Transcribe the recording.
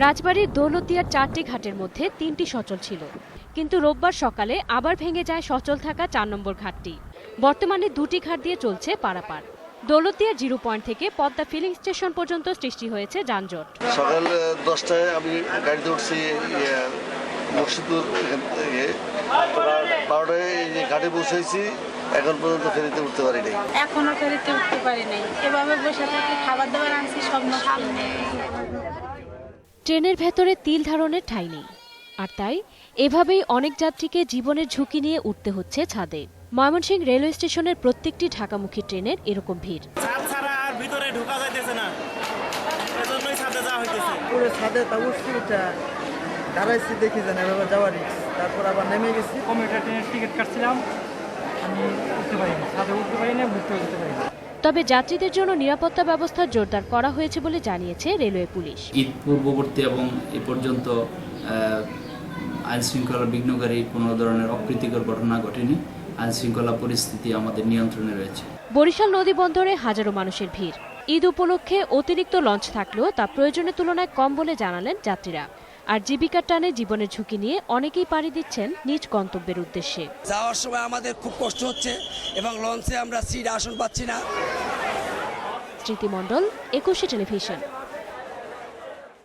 রাজবাড়ীর দৌলতদিয়ার 4টি ঘাটের মধ্যে 3টি সচল ছিল, কিন্তু রোববার সকালে আবার ভেঙে যায় সচল থাকা 4 নম্বর ঘাটটি। বর্তমানে 2টি ঘাট দিয়ে চলছে পারাপার। দৌলতদিয়া জিরো পয়েন্ট থেকে পদ্মা ফিলিং স্টেশন পর্যন্ত সৃষ্টি হয়েছে যানজট। সকাল 10টায় আমি গাড়িতে উঠছি মুর্শিদপুর থেকে, 12টায় ঘাটে পৌঁছেছি, এখন পর্যন্ত ফেরিতে উঠতে পারি নাই। এখনো ফেরিতে উঠতে পারি নাই, এভাবে বসে থাকি, খাবার দাবার আনছি সব নষ্ট। ট্রেনের ভেতরে তিল ধারণের ঠাঁই নেই, আর তাই এভাবেই অনেক যাত্রীকে জীবনের ঝুঁকি নিয়ে উঠতে হচ্ছে ছাদে। ময়মনসিংহ রেলওয়ে স্টেশনের প্রত্যেকটি ঢাকামুখী ট্রেনের এরকম ভিড়। ছাদ ছাড়া আর ভিতরে ঢোকা যাইতেছে না, এজন্যই ছাদে যাওয়া হইতেছে। পুরো ছাদে তা উঠছি, দাঁড়াইছি, দেখি জানা এভাবে যাওয়ার রিস্ক, তারপর আবার নেমে গেছি। কমিউটার ট্রেনের টিকিট কাটছিলাম, আমি উঠতে পারিনি, ছাদে উঠতে পারিনি, ঘুরতে যেতে পারিনি। তবে যাত্রীদের জন্য নিরাপত্তা ব্যবস্থা জোরদার করা হয়েছে বলে জানিয়েছে রেলওয়ে পুলিশ। ঈদ পূর্ববর্তী এবং এ পর্যন্ত আইনশৃঙ্খলা বিঘ্নকারী কোনো ধরনের অপ্রীতিকর ঘটনা ঘটেনি। আইনশৃঙ্খলা পরিস্থিতি আমাদের নিয়ন্ত্রণে রয়েছে। বরিশাল নদী বন্দরে হাজারো মানুষের ভিড়। ঈদ উপলক্ষে অতিরিক্ত লঞ্চ থাকলেও তা প্রয়োজনের তুলনায় কম বলে জানালেন যাত্রীরা। আর জীবিকার টানে জীবনের ঝুঁকি নিয়ে অনেকেই পাড়ি দিচ্ছেন নিজ গন্তব্যের উদ্দেশ্যে। যাওয়ার সময় আমাদের খুব কষ্ট হচ্ছে এবং লঞ্চে আমরা সিট আসন পাচ্ছি না। স্মৃতি মণ্ডল, 21 টেলিভিশন।